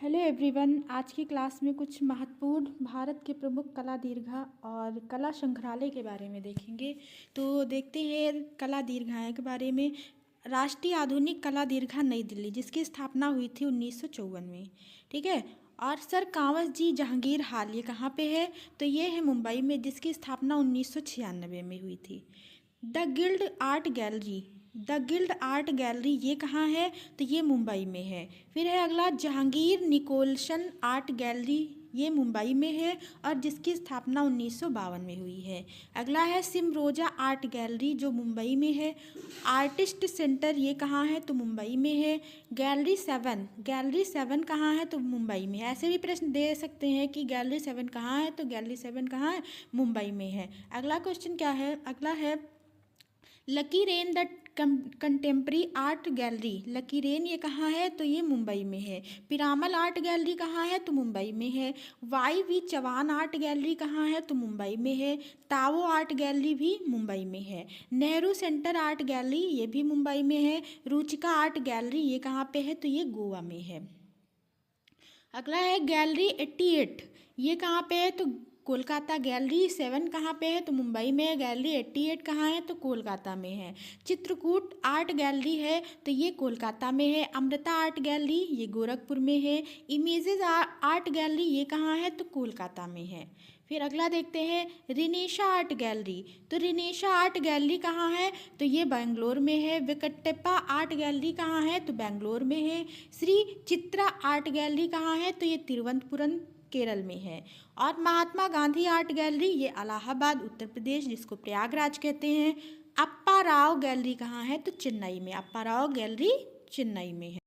Hello everyone. आज की class में कुछ महत्वपूर्ण भारत के प्रमुख कला दीर्घा और कला संग्रहालय के बारे में देखेंगे। तो देखते हैं कला दीर्घाएं के बारे में। राष्ट्रीय आधुनिक कला दीर्घा नई दिल्ली, जिसकी स्थापना हुई थी 1954 में। ठीक है। और सर कांवस जी जहांगीर हाल, ये कहाँ पे है? तो ये है मुंबई में, जिसकी स्थापना 1996 में हुई थी। The guild art gallery, the guild art gallery ये कहाँ है? तो ये मुंबई में है। फिर है अगला जहांगीर निकोलसन आर्ट गैलरी, ये मुंबई में है और जिसकी स्थापना 1952 में हुई है। अगला है सिमरोजा आर्ट गैलरी, जो मुंबई में है। आर्टिस्ट सेंटर ये कहाँ है? तो मुंबई में है। गैलरी सेवन कहाँ है? तो मुंबई में है। ऐसे भी प्रश्न दे सकते हैं कि गैलरी 7 कहाँ है? तो गैलरी 7 कहाँ है? मुंबई में है। अगला क्वेश्चन क्या है? अगला है lucky rain the contemporary art gallery, lucky rain ये कहाँ है? तो ये मुंबई में है। पिरामल आर्ट गैलरी कहाँ है? तो मुंबई में है। Y V Chauhan art gallery कहाँ है? तो मुंबई में है। तावो आर्ट गैलरी भी मुंबई में है। नेहरू सेंटर आर्ट गैलरी ये भी मुंबई में है। रुचिका आर्ट गैलरी ये कहाँ पे है? तो ये गोवा में है। अगला है गैलरी 88, ये कहाँ पे है? तो कोलकाता। गैलरी 7 कहाँ पे है? तो मुंबई में है। गैलरी 88 कहाँ है? तो कोलकाता में है। चित्रकूट आर्ट गैलरी है, तो ये कोलकाता में है। अमृता आर्ट गैलरी ये गोरखपुर में है। इमेजेस आर्ट गैलरी ये कहाँ है? तो कोलकाता में है। फिर अगला देखते हैं रिनेशा आर्ट गैलरी, तो रिनेशा आर्ट गैलरी कहाँ है? तो ये बेंगलोर में है। वेंकटप्पा आर्ट गैलरी कहाँ है? तो बेंगलोर में है। श्री चित्रा आर्ट गैलरी कहाँ है? तो ये तिरुवनंतपुरम केरल में है। और महात्मा गांधी आर्ट गैलरी ये इलाहाबाद उत्तर प्रदेश, जिसको प्रयागराज कहते हैं। अप्पा राव गैलरी कहाँ है? तो चेन्नई में। अप्पा राव गैलरी चेन्नई में है।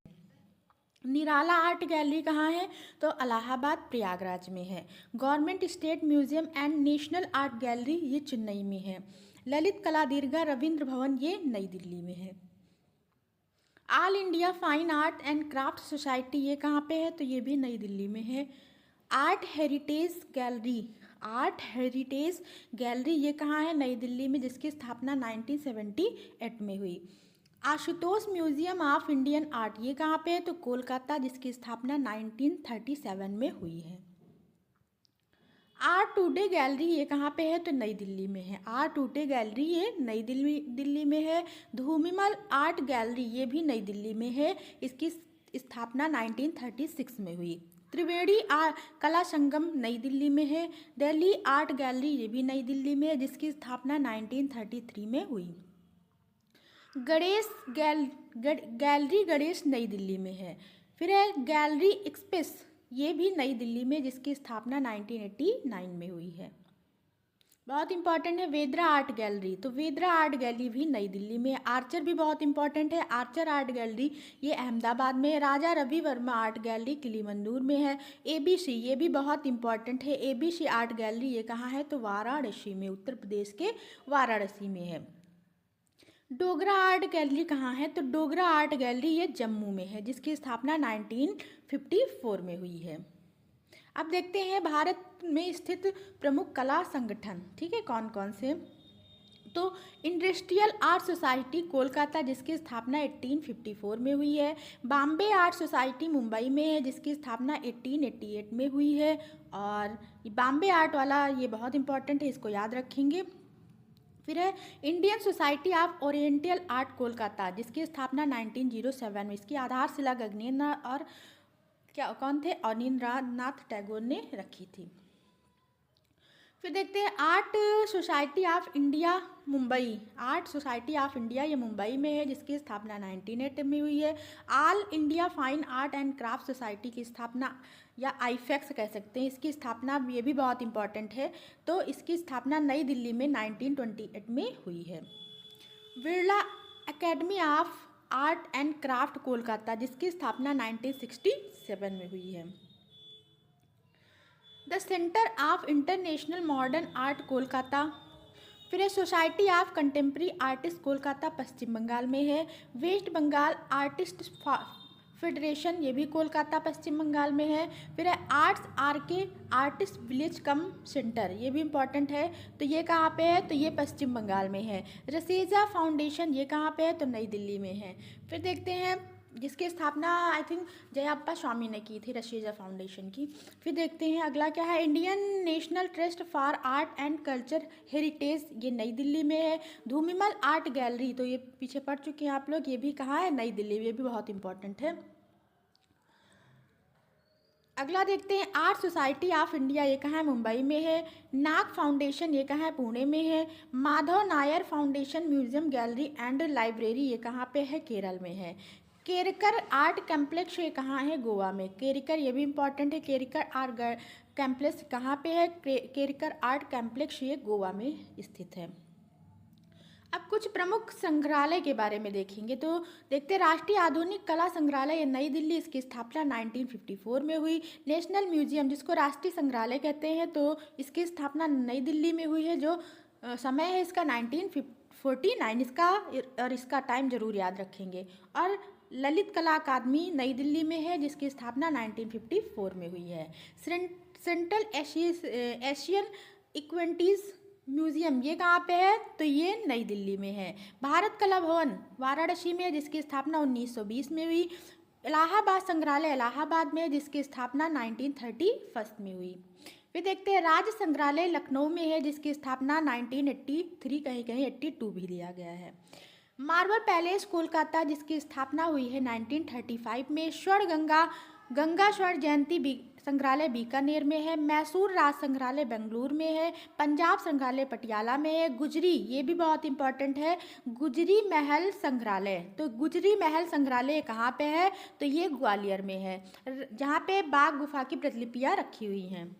निराला आर्ट गैलरी कहाँ है? तो इलाहाबाद प्रयागराज में है। Government state museum and national art gallery ये चेन्नई में है। ललित कला दीर्घा रविंद्र भवन ये नई दिल्ली में है। All India fine art and craft society ये कहाँ पे है? तो ये भी नई दिल्ली में है। आर्ट हेरिटेज गैलरी ये कहाँ है? नई दिल्ली में, जिसकी स्थापना 1978 में हुई। Ashutosh museum of Indian art ये कहाँ पे है? तो कोलकाता, जिसकी स्थापना 1937 में हुई है। आर्ट टुडे गैलरी ये कहाँ पे है? तो नई दिल्ली में है। आर्ट टुडे गैलरी ये नई दिल्ली में है। धूमिमल आर्ट गैलरी ये भी नई दिल्ली में है, इसकी स्थापना 1936 में हुई। त्रिवेणी कला संगम नई दिल्ली में है। दिल्ली आर्ट गैलरी ये भी नई दिल्ली में है, जिसकी स्थापना 1933 में हुई। गैलरी गणेश नई दिल्ली में है। फिर है गैलरी एक्सप्रेस ये भी नई दिल्ली में, जिसकी स्थापना 1989 में हुई है। बहुत इंपॉर्टेंट है वेद्रा आर्ट गैलरी, तो वेद्रा आर्ट गैलरी भी नई दिल्ली में है। आर्चर भी बहुत इंपॉर्टेंट है। आर्चर आर्ट गैलरी ये अहमदाबाद में है। राजा रवि वर्मा आर्ट गैलरी किलीमंदूर में है। एबीसी ये भी बहुत इंपॉर्टेंट है। एबीसी आर्ट गैलरी ये कहाँ है? तो वाराणसी में, उत्तर प्रदेश के वाराणसी में है। डोगरा आर्ट गैलरी कहाँ है? तो डोगरा आर्ट गैलरी ये जम्मू में है, जिसकी स्थापना 1954 में हुई है। अब देखते हैं भारत में स्थित प्रमुख कला संगठन, ठीक है, कौन कौन से। तो इंडस्ट्रियल आर्ट सोसाइटी कोलकाता, जिसकी स्थापना 1854 में हुई है। बॉम्बे आर्ट सोसाइटी मुंबई में है, जिसकी स्थापना 1888 में हुई है। और बॉम्बे आर्ट वाला ये बहुत इंपॉर्टेंट है, इसको याद रखेंगे। फिर है Indian society of oriental art Kolkata, जिसकी स्थापना 1907 में, इसकी आधारशिला गगनेन्द्र और कौन थे? अवनींद्रनाथ टैगोर ने रखी थी। फिर देखते हैं art society of India Mumbai, art society of India ये मुंबई में है, जिसकी स्थापना 1908 में हुई है। All India fine art and craft society की स्थापना, या आईफेक्स कह सकते हैं, इसकी स्थापना ये भी बहुत इंपॉर्टेंट है, तो इसकी स्थापना नई दिल्ली में 1928 में हुई है। Birla academy of art and craft Kolkata, जिसकी स्थापना 1967 में हुई है। The centre of international modern art Kolkata. फिर है society of contemporary artist Kolkata, Paschim Bengal में है। वेस्ट बंगाल आर्टिस्ट फेडरेशन ये भी कोलकाता, पश्चिम बंगाल में है। फिर है आर्ट्स आरके आर्टिस्ट विलेज कम सेंटर, ये भी इम्पॉर्टेंट है, तो ये कहाँ पे है? तो ये पश्चिम बंगाल में है। रसेजा फाउंडेशन ये कहाँ पे है? तो नई दिल्ली में है। फिर देखते हैं जिसकी स्थापना आई थिंक जयाप्पा स्वामी ने की थी, रशीजा फाउंडेशन की। फिर देखते हैं अगला क्या है, Indian national trust for art and culture heritage, ये नई दिल्ली में है। धूमिमल आर्ट गैलरी, तो ये पीछे पढ़ चुके हैं आप लोग, ये भी कहाँ है, नई दिल्ली में, ये भी बहुत इंपॉर्टेंट है। अगला देखते हैं, आर्ट सोसाइटी ऑफ इंडिया, ये कहाँ है, मुंबई में है। नाग फाउंडेशन, ये कहाँ है, पुणे में है। Madhav Nair foundation museum gallery and library, ये कहाँ पे है, केरल में है। केरकर आर्ट कम्प्लेक्स, ये कहाँ है, गोवा में। केरकर, ये भी इंपॉर्टेंट है, केरकर आर्ट कम्प्लेक्स कहाँ पे है, केरकर आर्ट कम्प्लेक्स, ये गोवा में स्थित है। अब कुछ प्रमुख संग्रहालय के बारे में देखेंगे, तो देखते हैं, राष्ट्रीय आधुनिक कला संग्रहालय, ये नई दिल्ली, इसकी स्थापना 1954 में हुई। नेशनल म्यूजियम, जिसको राष्ट्रीय संग्रहालय कहते हैं, तो इसकी स्थापना नई दिल्ली में हुई है। जो समय है इसका 1949 इसका, और इसका टाइम जरूर याद रखेंगे। और ललित कला अकादमी नई दिल्ली में है, जिसकी स्थापना 1954 में हुई है। सेंट्रल एशियन इक्वेंटीज म्यूजियम, ये कहाँ पे है, तो ये नई दिल्ली में है। भारत कला भवन वाराणसी में, जिसकी स्थापना 1920 में हुई। इलाहाबाद संग्रहालय इलाहाबाद में, जिसकी स्थापना 1931 में हुई। फिर देखते हैं, राज्य संग्रहालय लखनऊ में है, जिसकी स्थापना 1983, कहीं कहीं 82 भी दिया गया है। मार्बल पैलेस कोलकाता, जिसकी स्थापना हुई है 1935 में। स्वर्ण गंगा स्वर्ण जयंती संग्रहालय बीकानेर में है। मैसूर राज संग्रहालय बेंगलुरु में है। पंजाब संग्रहालय पटियाला में है। गुजरी, ये भी बहुत इंपॉर्टेंट है, गुजरी महल संग्रहालय, तो गुजरी महल संग्रहालय कहाँ पे है, तो ये ग्वालियर में है, जहाँ पे बाघ गुफा की प्रतिलिपियाँ रखी हुई हैं।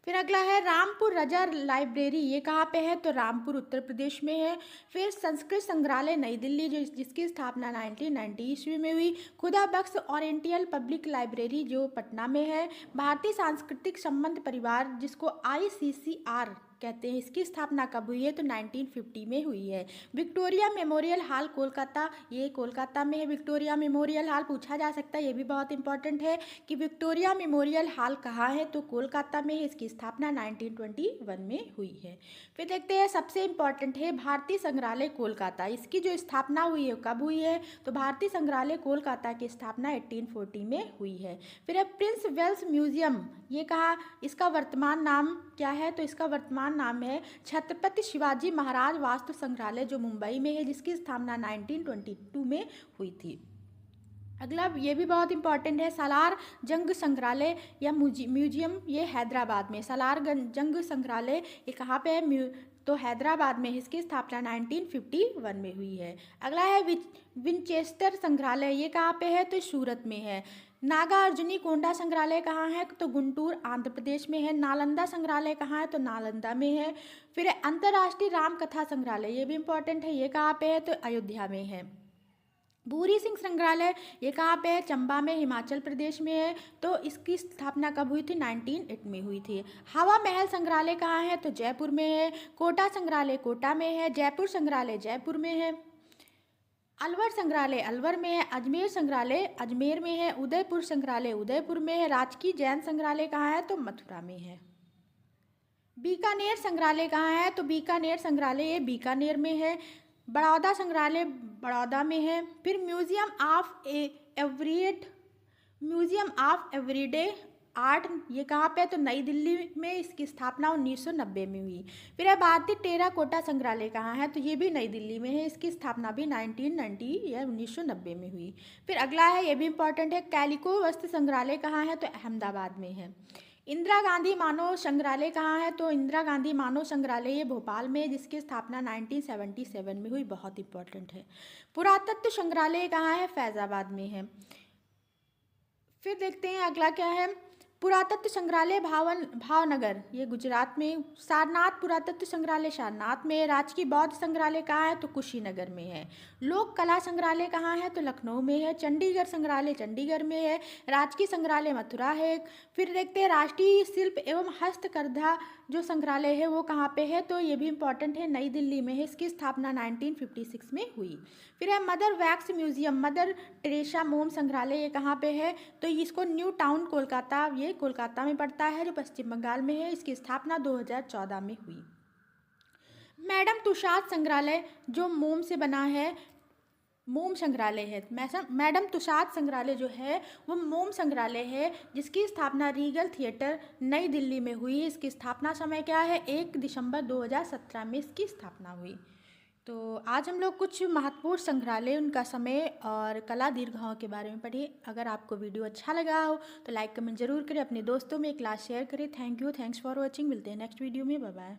फिर अगला है रामपुर रजा लाइब्रेरी, ये कहाँ पे है, तो रामपुर उत्तर प्रदेश में है। फिर संस्कृत संग्रहालय नई दिल्ली, जिसकी स्थापना 1990 ईस्वी में हुई। खुदा बख्श ओरिएंटल पब्लिक लाइब्रेरी, जो पटना में है। भारतीय सांस्कृतिक संबंध परिवार, जिसको ICCR कहते हैं, इसकी स्थापना कब हुई है, तो 1950 में हुई है। विक्टोरिया मेमोरियल हॉल कोलकाता, ये कोलकाता में है। विक्टोरिया मेमोरियल हॉल पूछा जा सकता है, ये भी बहुत इंपॉर्टेंट है कि विक्टोरिया मेमोरियल हॉल कहाँ है, तो कोलकाता में है। इसकी स्थापना 1921 में हुई है। फिर देखते हैं, सबसे इंपॉर्टेंट है भारतीय संग्रहालय कोलकाता, इसकी जो स्थापना हुई है कब हुई है, तो भारतीय संग्रहालय कोलकाता की स्थापना 1840 में हुई है। फिर है प्रिंस वेल्स म्यूजियम, ये कहाँ, इसका वर्तमान नाम क्या है, तो इसका वर्तमान नाम है छत्रपति शिवाजी महाराज वास्तु संग्रहालय, जो मुंबई में है, जिसकी स्थापना 1922 में हुई थी। अगला ये भी बहुत इंपॉर्टेंट है, सालार जंग संग्रहालय या म्यूजियम, ये हैदराबाद में। सालार जंग संग्रहालय ये कहाँ पे है, तो हैदराबाद में, इसकी स्थापना 1951 में हुई है। अगला है विंचेस्टर संग्रहालय, ये कहाँ पे है, तो सूरत में है। नागार्जुनी कोंडा संग्रहालय कहाँ है, तो गुंटूर आंध्र प्रदेश में है। नालंदा संग्रहालय कहाँ है, तो नालंदा में है। फिर अंतर्राष्ट्रीय राम कथा संग्रहालय, ये भी इंपॉर्टेंट है, ये कहाँ पे है, तो अयोध्या में है। भूरी सिंह संग्रहालय, ये कहाँ पे है, चंबा में, हिमाचल प्रदेश में है, तो इसकी स्थापना कब हुई थी, 1908 में हुई थी। हवा महल संग्रहालय कहाँ है, तो जयपुर में है। कोटा संग्रहालय कोटा में है। जयपुर संग्रहालय जयपुर में है। अलवर संग्रहालय अलवर में है। अजमेर संग्रहालय अजमेर में है। उदयपुर संग्रहालय उदयपुर में है। राजकीय जैन संग्रहालय कहाँ है, तो मथुरा में है। बीकानेर संग्रहालय कहाँ है, तो बीकानेर संग्रहालय ये बीकानेर में है। बड़ौदा संग्रहालय बड़ौदा में है। फिर म्यूजियम ऑफ एवरीडे आर्ट, ये कहाँ पे है, तो नई दिल्ली में, इसकी स्थापना 1990 में हुई। फिर है भारतीय टेराकोटा संग्रहालय कहाँ है, तो ये भी नई दिल्ली में है, इसकी स्थापना भी 1990 या 1990 में हुई। फिर अगला है, ये भी इंपॉर्टेंट है, कैलिको वस्त्र संग्रहालय कहाँ है, तो अहमदाबाद में है। इंदिरा गांधी मानव संग्रहालय कहाँ है, तो इंदिरा गांधी मानव संग्रहालय ये भोपाल में है, जिसकी स्थापना 1977 में हुई, बहुत इंपॉर्टेंट है। पुरातत्व संग्रहालय कहाँ है, फैजाबाद में है। फिर देखते हैं अगला क्या है, पुरातत्व संग्रहालय भावनगर, ये गुजरात में। सारनाथ पुरातत्व संग्रहालय सारनाथ में। राजकीय बौद्ध संग्रहालय कहाँ है, तो कुशीनगर में है। लोक कला संग्रहालय कहाँ है, तो लखनऊ में है। चंडीगढ़ संग्रहालय चंडीगढ़ में है। राजकीय संग्रहालय मथुरा है। फिर देखते हैं राष्ट्रीय शिल्प एवं हस्तकरघा जो संग्रहालय है वो कहाँ पे है, तो ये भी इंपॉर्टेंट है, नई दिल्ली में है, इसकी स्थापना 1956 में हुई। फिर है mother wax museum, mother Teresa मोम संग्रहालय, ये कहाँ पे है, तो इसको न्यू टाउन कोलकाता, ये कोलकाता में पड़ता है, जो पश्चिम बंगाल में है, इसकी स्थापना 2014 में हुई। मैडम तुषाद संग्रहालय जो मोम से बना है, मोम संग्रहालय है। मैडम तुषार संग्रहालय जो है वो मोम संग्रहालय है, जिसकी स्थापना रीगल थिएटर नई दिल्ली में हुई। इसकी स्थापना समय क्या है? 1 दिसंबर 2017 में इसकी स्थापना हुई। तो आज हम लोग कुछ महत्वपूर्ण संग्रहालय, उनका समय और कला दीर्घाओं के बारे में पढ़े। अगर आपको वीडियो अच्छा लगा हो तो लाइक कमेंट जरूर करें, अपने दोस्तों में क्लास शेयर करें। Thank you, thanks for watching. मिलते हैं नेक्स्ट वीडियो में, बाय बाय।